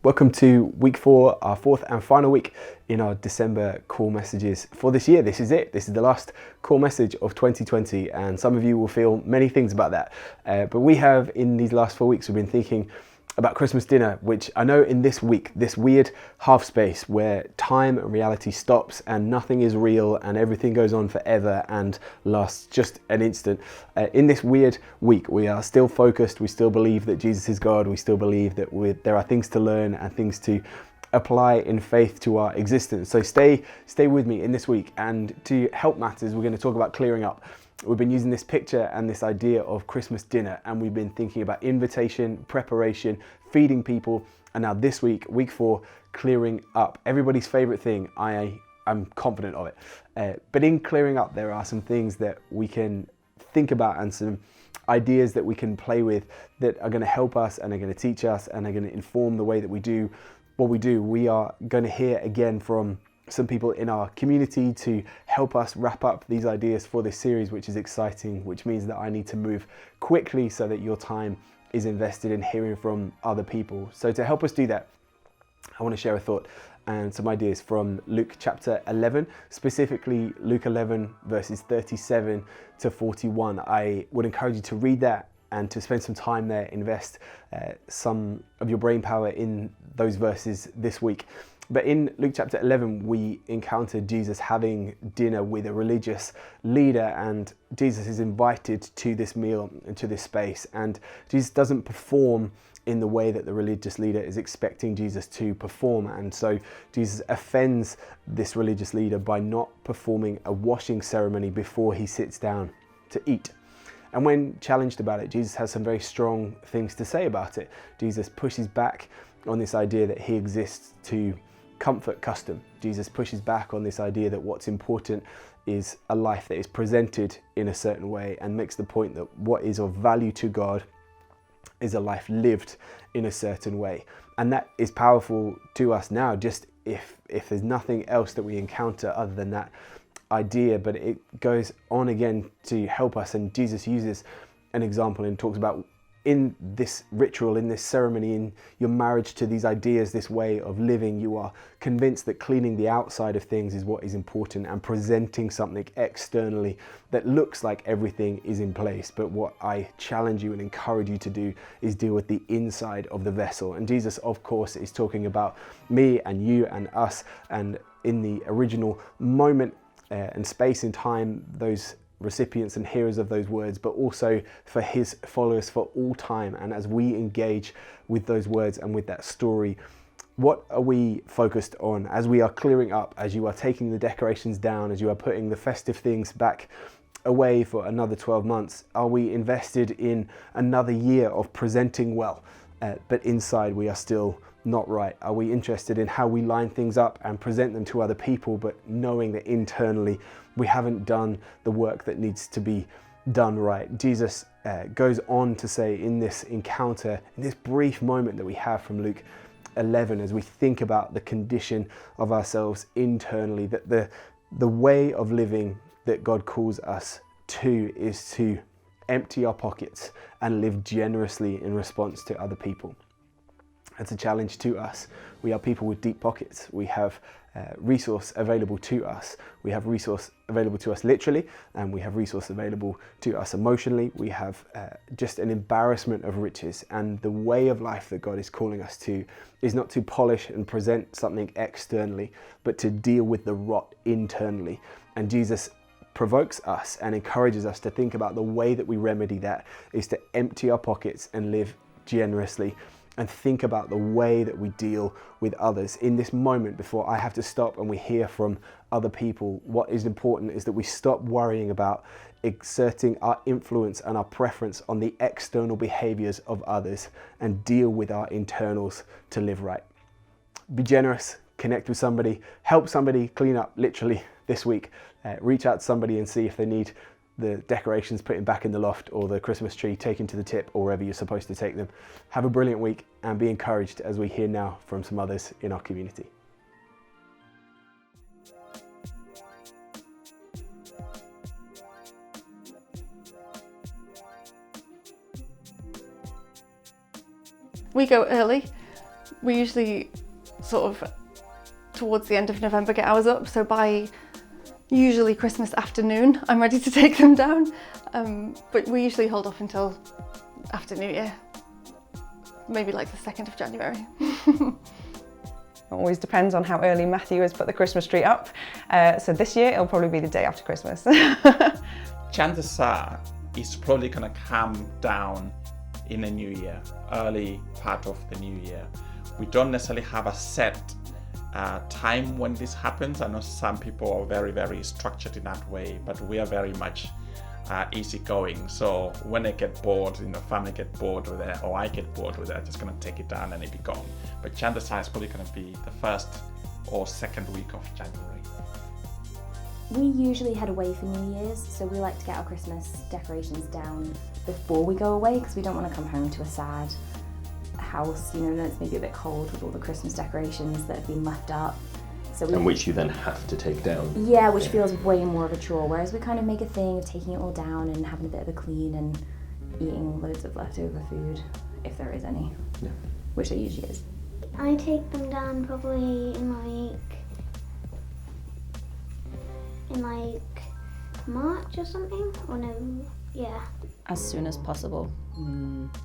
Welcome to week 4, our fourth and final week in our December core messages for this year. This is it. This is the last core message of 2020, and some of you will feel many things about that. But we have, in these last 4 weeks, we've been thinking about Christmas dinner, which I know in this week, this weird half space where time and reality stops and nothing is real and everything goes on forever and lasts just an instant. In this weird week, we are still focused. We still believe that Jesus is God. We still believe that there are things to learn and things to apply in faith to our existence. So stay with me in this week. And to help matters, we're going to talk about clearing up. We've been using this picture and this idea of Christmas dinner, and we've been thinking about invitation, preparation, feeding people, and now this week, week 4, clearing up. Everybody's favorite thing. I'm confident of it. But in clearing up, there are some things that we can think about and some ideas that we can play with that are going to help us and are going to teach us and are going to inform the way that we do what we do. We are going to hear again from some people in our community to help us wrap up these ideas for this series, which is exciting, which means that I need to move quickly so that your time is invested in hearing from other people. So to help us do that, I want to share a thought and some ideas from Luke chapter 11, specifically Luke 11 verses 37 to 41. I would encourage you to read that and to spend some time there, invest some of your brain power in those verses this week. But in Luke chapter 11, we encountered Jesus having dinner with a religious leader, and Jesus is invited to this meal and to this space. And Jesus doesn't perform in the way that the religious leader is expecting Jesus to perform. And so Jesus offends this religious leader by not performing a washing ceremony before he sits down to eat. And when challenged about it, Jesus has some very strong things to say about it. Jesus pushes back on this idea that he exists to comfort custom. Jesus pushes back on this idea that what's important is a life that is presented in a certain way, and makes the point that what is of value to God is a life lived in a certain way. And that is powerful to us now, just if there's nothing else that we encounter other than that idea. But it goes on again to help us, and Jesus uses an example and talks about in this ritual, in this ceremony, in your marriage to these ideas, this way of living, you are convinced that cleaning the outside of things is what is important, and presenting something externally that looks like everything is in place. But what I challenge you and encourage you to do is deal with the inside of the vessel. And Jesus, of course, is talking about me and you and us, and in the original moment and space in time, those recipients and hearers of those words, but also for his followers for all time. And as we engage with those words and with that story, what are we focused on as we are clearing up, as you are taking the decorations down, as you are putting the festive things back away for another 12 months? Are we invested in another year of presenting well, but inside we are still not right? Are we interested in how we line things up and present them to other people, but knowing that internally we haven't done the work that needs to be done right? Jesus goes on to say in this encounter, in this brief moment that we have from Luke 11, as we think about the condition of ourselves internally, that the way of living that God calls us to is to empty our pockets and live generously in response to other people. It's a challenge to us. We are people with deep pockets. We have resource available to us. We have resource available to us literally, and we have resource available to us emotionally. We have just an embarrassment of riches. And the way of life that God is calling us to is not to polish and present something externally, but to deal with the rot internally. And Jesus provokes us and encourages us to think about the way that we remedy that is to empty our pockets and live generously, and think about the way that we deal with others. In this moment, before I have to stop and we hear from other people, what is important is that we stop worrying about exerting our influence and our preference on the external behaviors of others and deal with our internals to live right. Be generous, connect with somebody, help somebody clean up literally this week. Reach out to somebody and see if they need the decorations putting back in the loft, or the Christmas tree taken to the tip, or wherever you're supposed to take them. Have a brilliant week, and be encouraged as we hear now from some others in our community. We go early. We usually sort of towards the end of November get ours up, so by usually Christmas afternoon I'm ready to take them down, but we usually hold off until after New Year, maybe like the 2nd of January. It always depends on how early Matthew has put the Christmas tree up, so this year it'll probably be the day after Christmas. Chances are it's probably going to come down in the new year, early part of the new year. We don't necessarily have a set time when this happens. I know some people are very, very structured in that way, but we are very much easygoing. So when they get bored, family get bored with it, or I get bored with it, I'm just going to take it down and it be gone. But chances are it's probably going to be the 1st or 2nd week of January. We usually head away for New Year's, so we like to get our Christmas decorations down before we go away, because we don't want to come home to a sad house, and it's maybe a bit cold with all the Christmas decorations that have been left up. And which you then have to take down. Yeah, which feels way more of a chore, whereas we kind of make a thing of taking it all down and having a bit of a clean and eating loads of leftover food, if there is any, which there usually is. I take them down probably in March or something, or no, yeah. As soon as possible,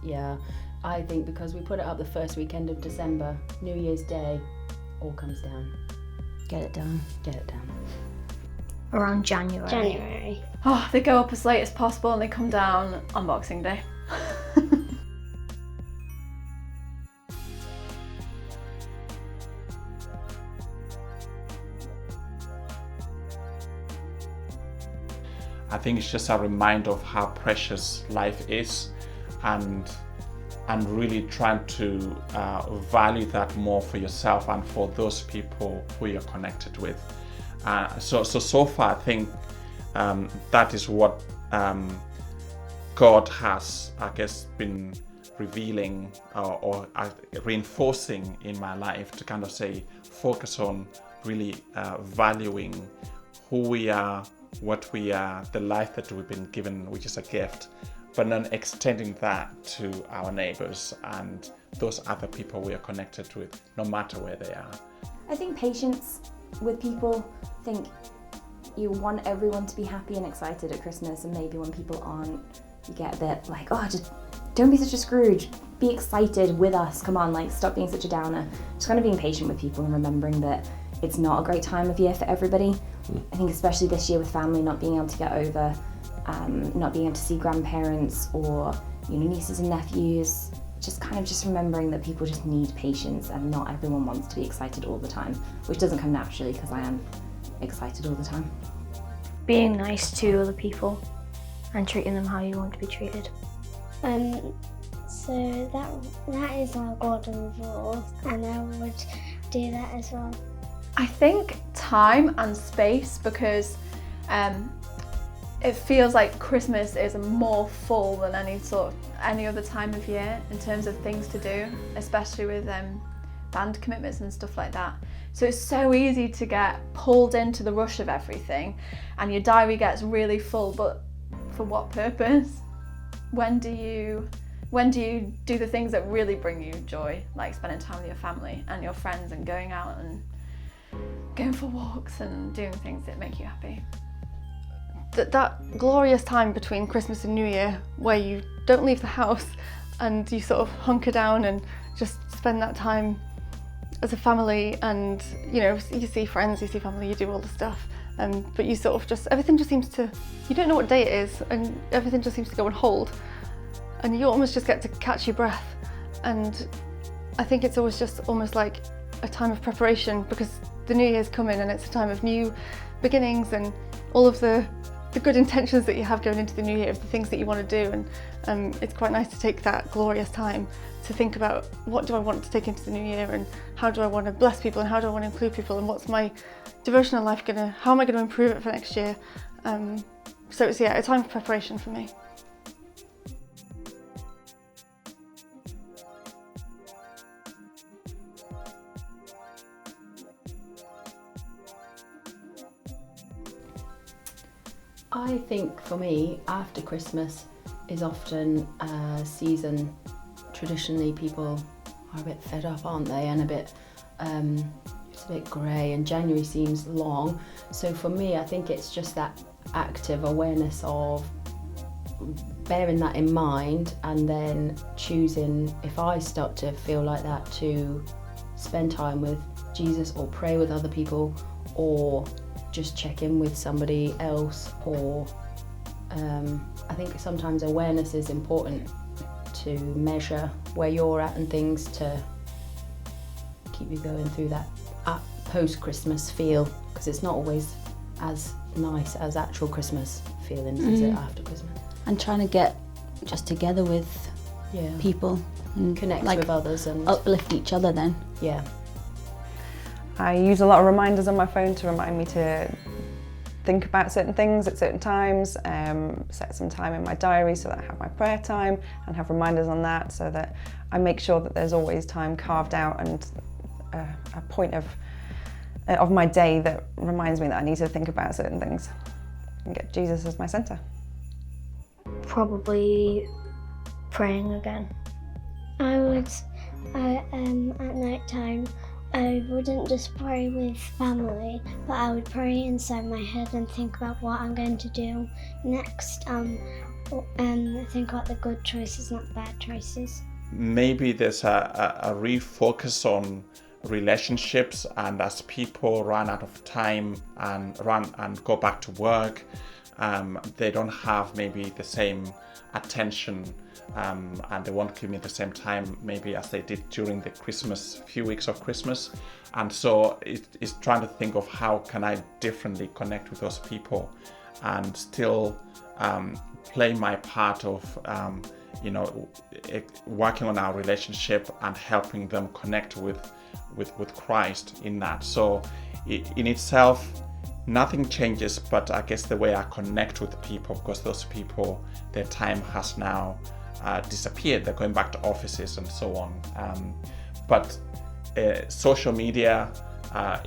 yeah. I think because we put it up the first weekend of December, New Year's Day, all comes down. Get it done. Get it done. Around January. Oh, they go up as late as possible and they come down on Boxing Day. I think it's just a reminder of how precious life is, and really trying to value that more for yourself and for those people who you're connected with. So far I think that is what God has, I guess, been revealing or reinforcing in my life, to kind of say, focus on really valuing who we are, what we are, the life that we've been given, which is a gift, but then extending that to our neighbors and those other people we are connected with, no matter where they are. I think patience with people. I think you want everyone to be happy and excited at Christmas, and maybe when people aren't, you get a bit like, oh, just don't be such a Scrooge. Be excited with us. Come on, stop being such a downer. Just kind of being patient with people and remembering that it's not a great time of year for everybody. I think especially this year with family not being able to get over, not being able to see grandparents or nieces and nephews, just remembering that people just need patience, and not everyone wants to be excited all the time, which doesn't come naturally because I am excited all the time. Being nice to other people and treating them how you want to be treated. So that is our golden rule, and I would do that as well. I think time and space, because it feels like Christmas is more full than any other time of year in terms of things to do, especially with band commitments and stuff like that. So it's so easy to get pulled into the rush of everything, and your diary gets really full, but for what purpose? When do you do the things that really bring you joy, like spending time with your family and your friends and going out and going for walks and doing things that make you happy? That glorious time between Christmas and New Year where you don't leave the house and you sort of hunker down and just spend that time as a family, and you see friends, you see family, you do all the stuff, but you sort of just, everything just seems to, you don't know what day it is, and everything just seems to go on hold, and you almost just get to catch your breath. And I think it's always just almost like a time of preparation, because the New Year's coming and it's a time of new beginnings and all of the good intentions that you have going into the new year, of the things that you want to do, and it's quite nice to take that glorious time to think about, what do I want to take into the new year, and how do I want to bless people, and how do I want to include people, and what's my devotional life how am I going to improve it for next year? So it's a time of preparation for me. I think for me, after Christmas is often a season, traditionally people are a bit fed up, aren't they? And a bit, it's a bit grey, and January seems long. So for me, I think it's just that active awareness of bearing that in mind, and then choosing, if I start to feel like that, to spend time with Jesus or pray with other people, or just check in with somebody else, or I think sometimes awareness is important to measure where you're at and things to keep you going through that post-Christmas feel, because it's not always as nice as actual Christmas feelings, is it, after Christmas? And trying to get just together with people and connect with others and uplift each other then. Yeah. I use a lot of reminders on my phone to remind me to think about certain things at certain times, set some time in my diary so that I have my prayer time and have reminders on that, so that I make sure that there's always time carved out and a point of my day that reminds me that I need to think about certain things and get Jesus as my centre. Probably praying again. I would, at night time, I wouldn't just pray with family, but I would pray inside my head and think about what I'm going to do next, and think about the good choices, not the bad choices. Maybe there's a refocus on relationships, and as people run out of time and go back to work, they don't have maybe the same attention, and they won't give me the same time maybe as they did during the few weeks of Christmas. And so it's trying to think of how can I differently connect with those people and still play my part of working on our relationship and helping them connect with Christ in that. So in itself, nothing changes, but I guess the way I connect with people, because those people, their time has now disappeared. They're going back to offices and so on. But social media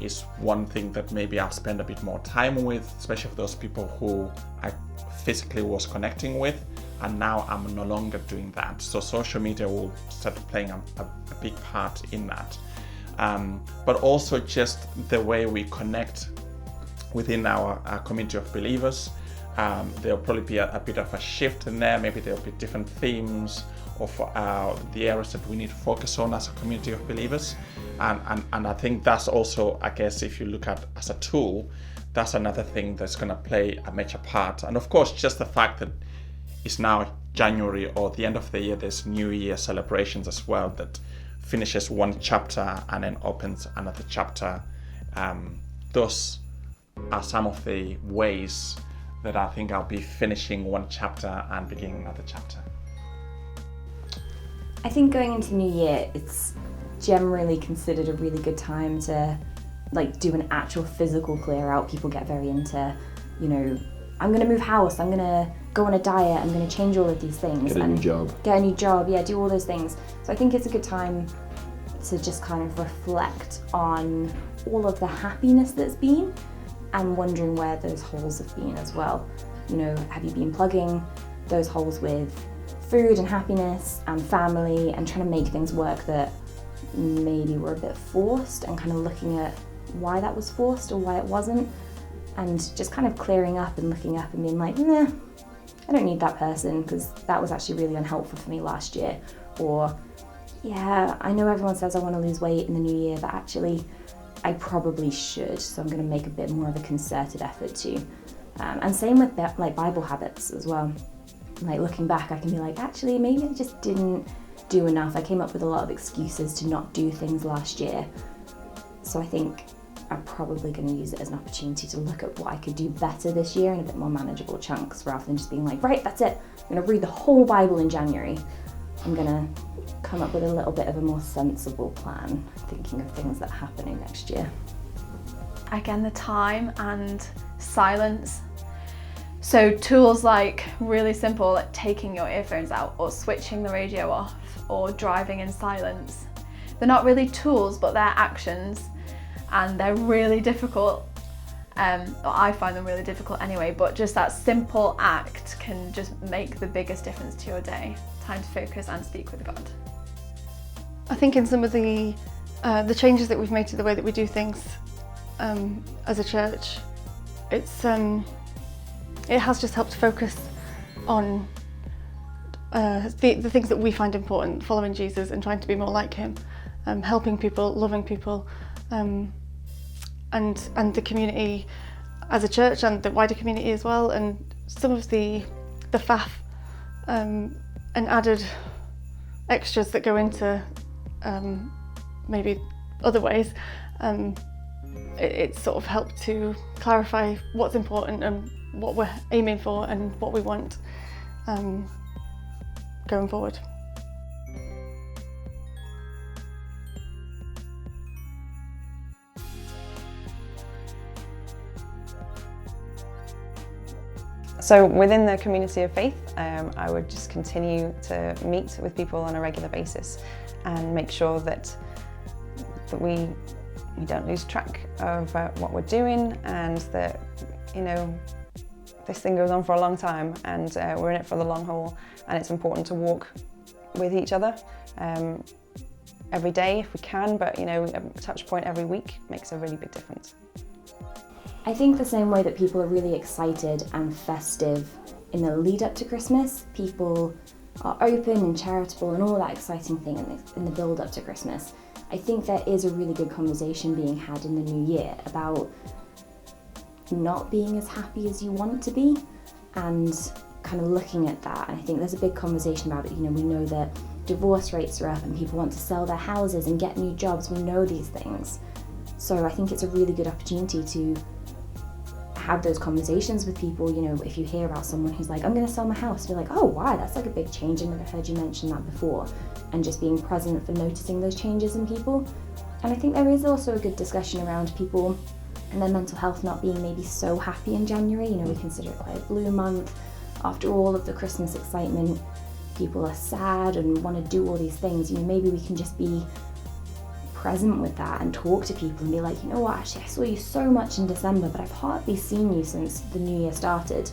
is one thing that maybe I'll spend a bit more time with, especially for those people who I physically was connecting with, and now I'm no longer doing that. So social media will start playing a big part in that. But also just the way we connect within our community of believers. There'll probably be a bit of a shift in there. Maybe there'll be different themes of the areas that we need to focus on as a community of believers. And I think that's also, I guess, if you look at as a tool, that's another thing that's going to play a major part. And of course, just the fact that it's now January, or the end of the year, there's New Year celebrations as well, that finishes one chapter and then opens another chapter. Those are some of the ways that I think I'll be finishing one chapter and beginning another chapter. I think going into New Year, it's generally considered a really good time to do an actual physical clear out. People get very into, I'm going to move house, I'm going to go on a diet, I'm going to change all of these things. Get a new job. Yeah, do all those things. So I think it's a good time to just kind of reflect on all of the happiness that's been, and wondering where those holes have been as well. Have you been plugging those holes with food and happiness and family, and trying to make things work that maybe were a bit forced, and kind of looking at why that was forced or why it wasn't, and just kind of clearing up and looking up and being like, nah, I don't need that person because that was actually really unhelpful for me last year. Or, yeah, I know everyone says I want to lose weight in the new year, but actually I probably should, so I'm going to make a bit more of a concerted effort too. And same with Bible habits as well. Looking back, I can be like, actually, maybe I just didn't do enough. I came up with a lot of excuses to not do things last year. So I think I'm probably going to use it as an opportunity to look at what I could do better this year in a bit more manageable chunks, rather than just being like, right, that's it. I'm going to read the whole Bible in January. I'm going to come up with a little bit of a more sensible plan, thinking of things that are happening next year. Again, the time and silence. So tools really simple, taking your earphones out, or switching the radio off, or driving in silence. They're not really tools, but they're actions, and they're really difficult. I find them really difficult anyway, but just that simple act can just make the biggest difference to your day. Time to focus and speak with God. I think in some of the changes that we've made to the way that we do things as a church, it has just helped focus on the things that we find important, following Jesus and trying to be more like him, helping people, loving people, and the community as a church and the wider community as well. And some of the faff and added extras that go into maybe other ways, it's sort of helped to clarify what's important and what we're aiming for and what we want going forward. So within the community of faith, I would just continue to meet with people on a regular basis and make sure that we don't lose track of what we're doing, and that, you know, this thing goes on for a long time and we're in it for the long haul, and it's important to walk with each other every day if we can, but you know, a touch point every week makes a really big difference. I think the same way that people are really excited and festive in the lead up to Christmas, people are open and charitable and all that exciting thing in the build up to Christmas. I think there is a really good conversation being had in the new year about not being as happy as you want to be, and kind of looking at that. And I think there's a big conversation about it. You know, we know that divorce rates are up and people want to sell their houses and get new jobs. We know these things. So I think it's a really good opportunity to have those conversations with people. You know, if you hear about someone who's like, I'm going to sell my house, you're like, oh, why? That's like a big change. I've never heard you mention that before. And just being present for noticing those changes in people. And I think there is also a good discussion around people and their mental health not being maybe so happy in January. You know, we consider it quite a blue month. After all of the Christmas excitement, people are sad and want to do all these things. You know, maybe we can just be present with that and talk to people and be like, you know what, actually I saw you so much in December, but I've hardly seen you since the new year started.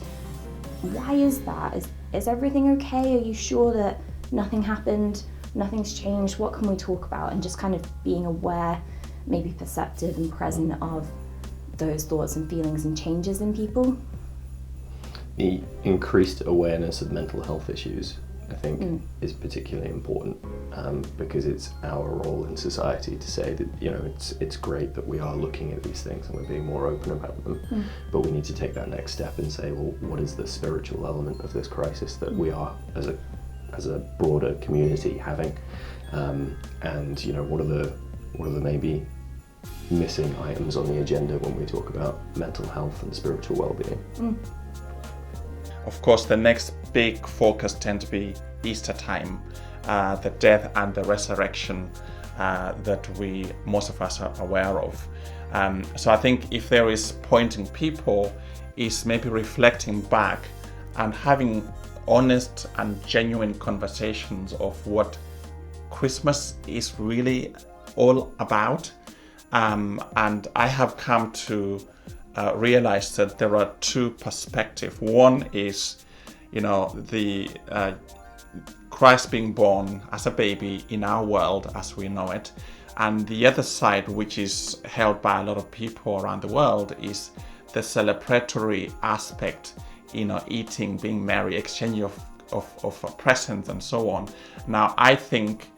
Why is that? Is everything okay? Are you sure that nothing happened? Nothing's changed? What can we talk about? And just kind of being aware, maybe perceptive and present of those thoughts and feelings and changes in people. The increased awareness of mental health issues, I think, is particularly important because it's our role in society to say that, you know, it's great that we are looking at these things and we're being more open about them, but we need to take that next step and say, well, what is the spiritual element of this crisis that we are as a broader community having, and you know, what are the maybe missing items on the agenda when we talk about mental health and spiritual well-being. Of course, the next big focus tends to be Easter time, the death and the resurrection that most of us are aware of. So I think if there is pointing people, is maybe reflecting back and having honest and genuine conversations of what Christmas is really all about. And I have come to realize that there are two perspectives. One is, you know, the Christ being born as a baby in our world as we know it, and the other side, which is held by a lot of people around the world, is the celebratory aspect, you know, eating, being merry, exchange of presents and so on. Now, I think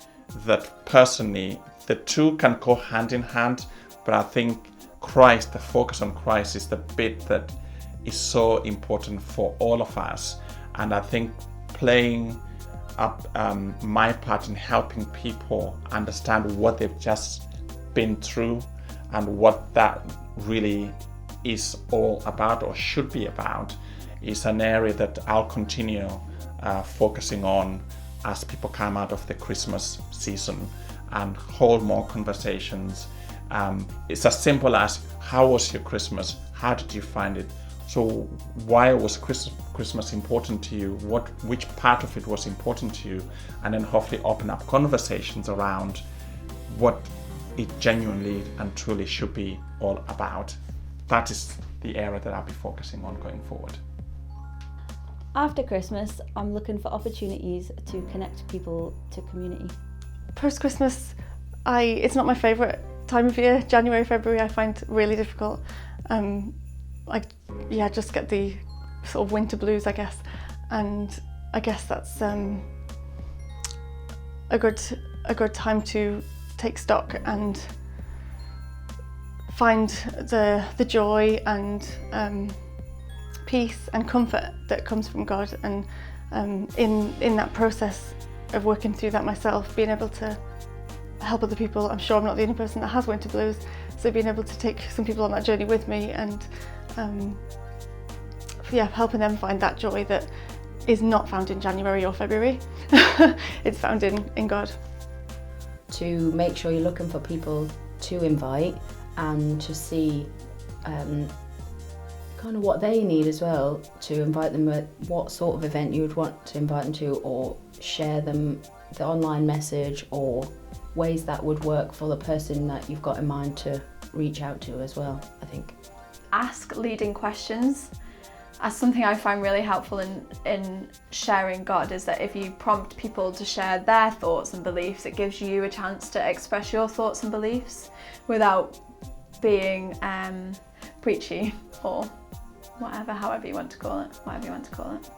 that personally, the two can go hand in hand, but I think Christ, the focus on Christ, is the bit that is so important for all of us. And I think playing up my part in helping people understand what they've just been through and what that really is all about or should be about is an area that I'll continue focusing on as people come out of the Christmas season and hold more conversations. It's as simple as, how was your Christmas? How did you find it? So why was Christmas important to you? Which part of it was important to you? And then hopefully open up conversations around what it genuinely and truly should be all about. That is the area that I'll be focusing on going forward. After Christmas, I'm looking for opportunities to connect people to community. Post-Christmas, it's not my favourite time of year. January, February I find really difficult. I just get the sort of winter blues, I guess, and I guess that's a good time to take stock and find the joy and peace and comfort that comes from God, and in that process of working through that myself, being able to help other people. I'm sure I'm not the only person that has winter blues, so being able to take some people on that journey with me and helping them find that joy that is not found in January or February. It's found in God. To make sure you're looking for people to invite and to see kind of what they need as well, to invite them at what sort of event you would want to invite them to, or share them the online message, or ways that would work for the person that you've got in mind to reach out to as well, I think. Ask leading questions. As something I find really helpful in sharing God is that if you prompt people to share their thoughts and beliefs, it gives you a chance to express your thoughts and beliefs without being preachy or however you want to call it.